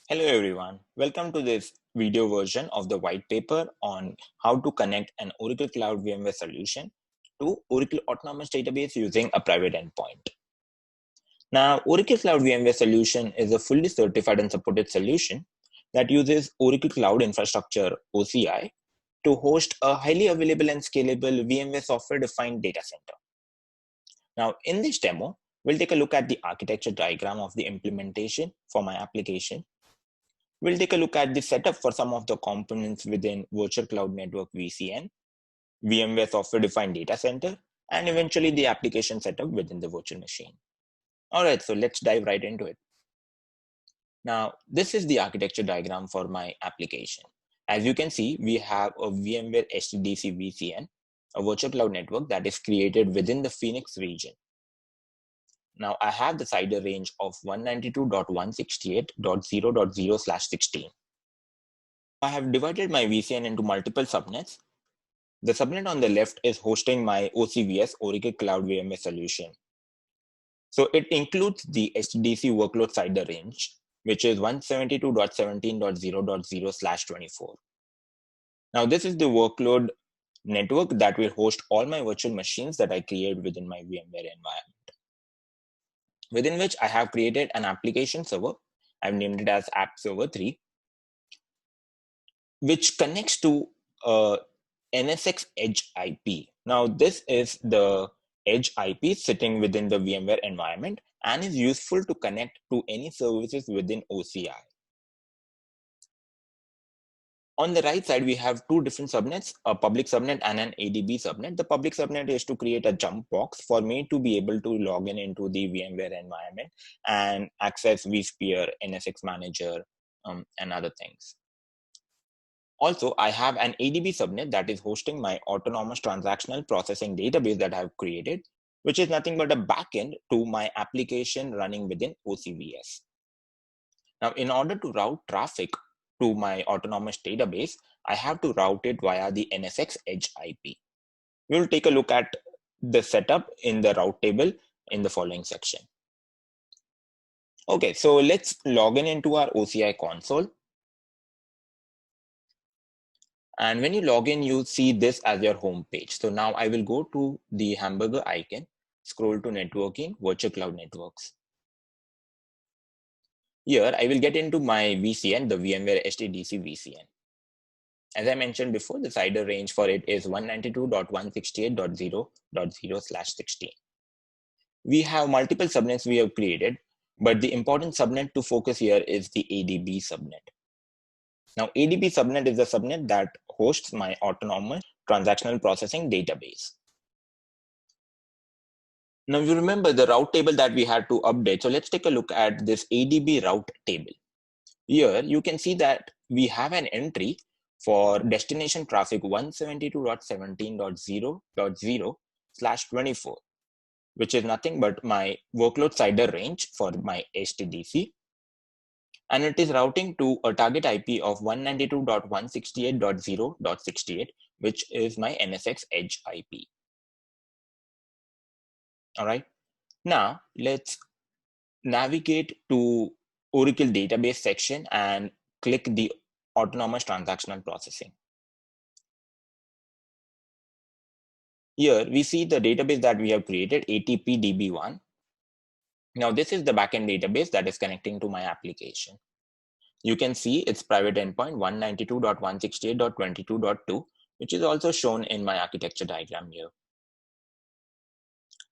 Hello everyone, welcome to this video version of the white paper on how to connect an Oracle Cloud VMware solution to Oracle Autonomous Database using a private endpoint. Now, Oracle Cloud VMware solution is a fully certified and supported solution that uses Oracle Cloud Infrastructure OCI to host a highly available and scalable VMware software-defined data center. Now, in this demo, we'll take a look at the architecture diagram of the implementation for my application. We'll take a look at the setup for some of the components within Virtual Cloud Network VCN, VMware Software Defined Data Center, and eventually the application setup within the virtual machine. All right, so let's dive right into it. Now, this is the architecture diagram for my application. As you can see, we have a VMware HTDC VCN, a virtual cloud network that is created within the Phoenix region. Now, I have the CIDR range of 192.168.0.0/16. I have divided my VCN into multiple subnets. The subnet on the left is hosting my OCVS, Oracle Cloud VMware solution. So it includes the HTDC workload CIDR range, which is 172.17.0.0/24. Now, this is the workload network that will host all my virtual machines that I create within my VMware environment, within which I have created an application server. I've named it as App Server 3, which connects to NSX Edge IP. Now, this is the Edge IP sitting within the VMware environment and is useful to connect to any services within OCI. On the right side, we have two different subnets, a public subnet and an ADB subnet. The public subnet is to create a jump box for me to be able to log in into the VMware environment and access vSphere, NSX Manager, and other things. Also, I have an ADB subnet that is hosting my autonomous transactional processing database that I have created, which is nothing but a backend to my application running within OCVS. Now, in order to route traffic to my autonomous database, I have to route it via the NSX Edge IP. We will take a look at the setup in the route table in the following section. Okay, so let's log in into our OCI console. And when you log in, you'll see this as your home page. So now I will go to the hamburger icon, scroll to networking, virtual cloud networks. Here, I will get into my VCN, the VMware HTDC VCN. As I mentioned before, the CIDR range for it is 192.168.0.0/16. We have multiple subnets we have created, but the important subnet to focus here is the ADB subnet. Now, ADB subnet is the subnet that hosts my autonomous transactional processing database. Now, you remember the route table that we had to update. So let's take a look at this ADB route table. Here, you can see that we have an entry for destination traffic 172.17.0.0/24, which is nothing but my workload CIDR range for my HTDC. And it is routing to a target IP of 192.168.0.68, which is my NSX Edge IP. All right. Now, let's navigate to Oracle database section and click the autonomous transactional processing. Here we see the database that we have created, ATP DB1. Now this is the backend database that is connecting to my application. You can see its private endpoint 192.168.22.2, which is also shown in my architecture diagram here.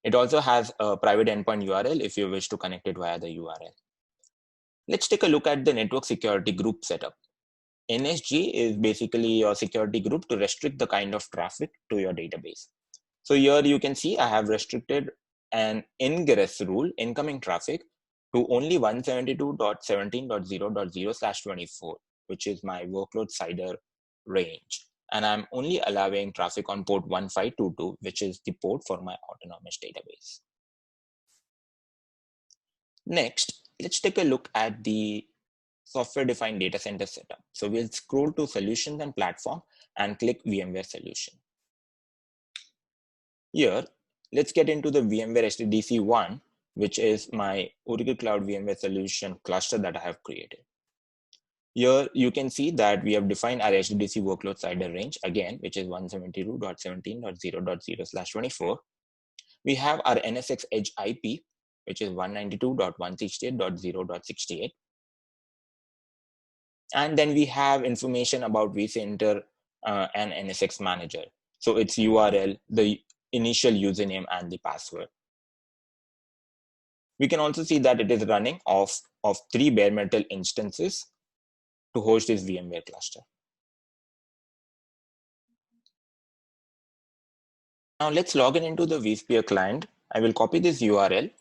It also has a private endpoint URL if you wish to connect it via the URL. Let's take a look at the network security group setup. NSG is basically your security group to restrict the kind of traffic to your database. So here you can see I have restricted an ingress rule, incoming traffic, to only 172.17.0.0/24, which is my workload CIDR range. And I'm only allowing traffic on port 1522, which is the port for my autonomous database. Next, let's take a look at the software-defined data center setup. So we'll scroll to Solutions and Platform and click VMware Solution. Here, let's get into the VMware HTDC 1, which is my Oracle Cloud VMware Solution cluster that I have created. Here you can see that we have defined our HDDC workload slider range again, which is 172.17.0.0/24. We have our NSX Edge IP, which is 192.168.0.68. And then we have information about vCenter and NSX Manager. So its URL, the initial username, and the password. We can also see that it is running off of 3 bare metal instances to host this VMware cluster. Now let's log in into the vSphere client. I will copy this URL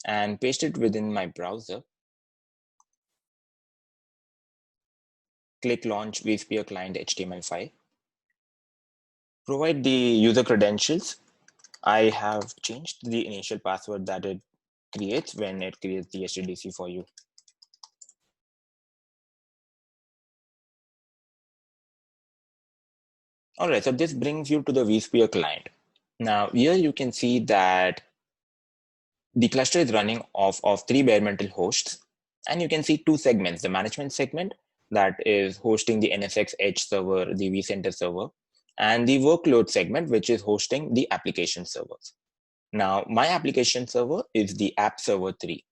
and paste it within my browser. Click Launch vSphere Client HTML file. Provide the user credentials. I have changed the initial password that it creates when it creates the HDDC for you. All right, so this brings you to the vSphere client. Now here you can see that the cluster is running off of 3 bare metal hosts, and you can see 2 segments: the management segment that is hosting the NSX Edge server, the vCenter server, and the workload segment, which is hosting the application servers. Now, my application server is the app server 3.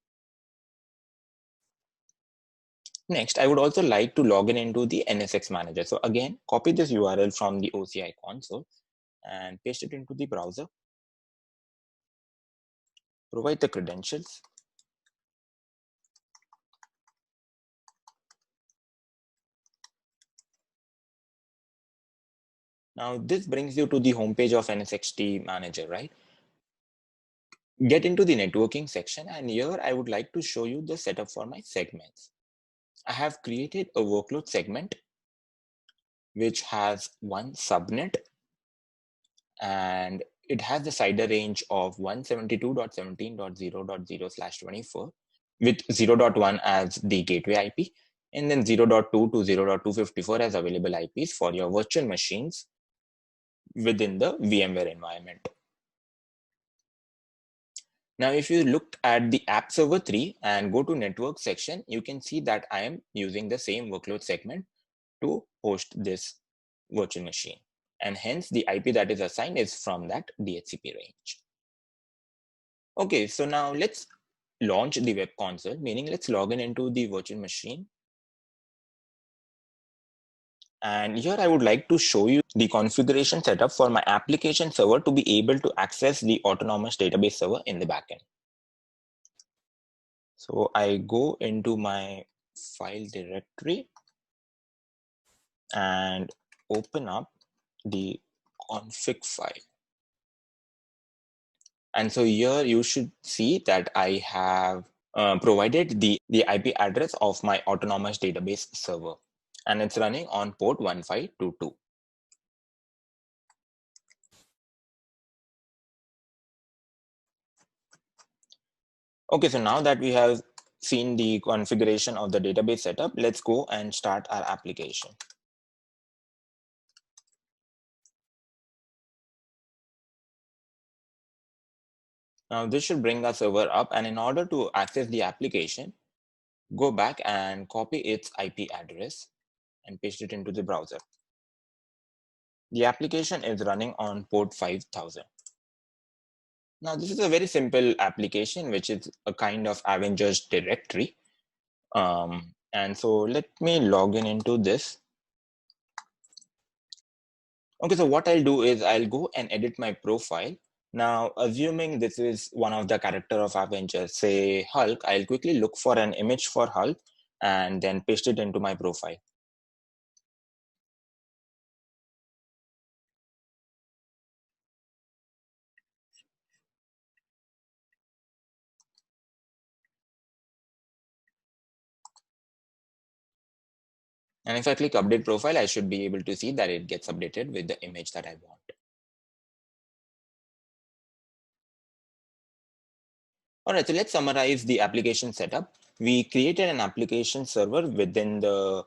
Next, I would also like to log in into the NSX manager. So again, copy this URL from the OCI console and paste it into the browser. Provide the credentials. Now, this brings you to the homepage of NSXT manager, right? Get into the networking section, and here I would like to show you the setup for my segments. I have created a workload segment which has one subnet, and it has the CIDR range of 172.17.0.0/24 with 0.1 as the gateway IP, and then 0.2 to 0.254 as available IPs for your virtual machines within the VMware environment. Now, if you look at the app server 3 and go to network section, you can see that I am using the same workload segment to host this virtual machine. And hence the IP that is assigned is from that DHCP range. Okay, so now let's launch the web console, meaning let's log in into the virtual machine. And here I would like to show you the configuration setup for my application server to be able to access the autonomous database server in the backend. So I go into my file directory and open up the config file. And so here you should see that I have provided the IP address of my autonomous database server, and it's running on port 1522. Okay, so now that we have seen the configuration of the database setup, let's go and start our application. Now this should bring our server up, and in order to access the application, go back and copy its IP address and paste it into the browser. The application is running on port 5000. Now this is a very simple application, which is a kind of Avengers directory. And so let me log in into this. Okay, so what I'll do is I'll go and edit my profile. Now, assuming this is one of the character of Avengers, say Hulk, I'll quickly look for an image for Hulk and then paste it into my profile. And if I click update profile, I should be able to see that it gets updated with the image that I want. All right, so let's summarize the application setup. We created an application server within the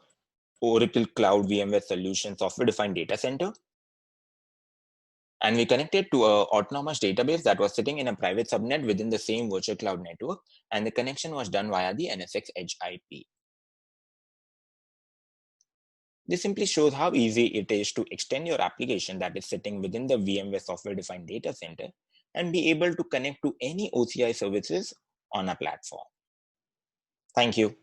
Oracle Cloud VMware Solution software-defined data center. And we connected to an autonomous database that was sitting in a private subnet within the same virtual cloud network. And the connection was done via the NSX Edge IP. This simply shows how easy it is to extend your application that is sitting within the VMware software-defined data center and be able to connect to any OCI services on a platform. Thank you.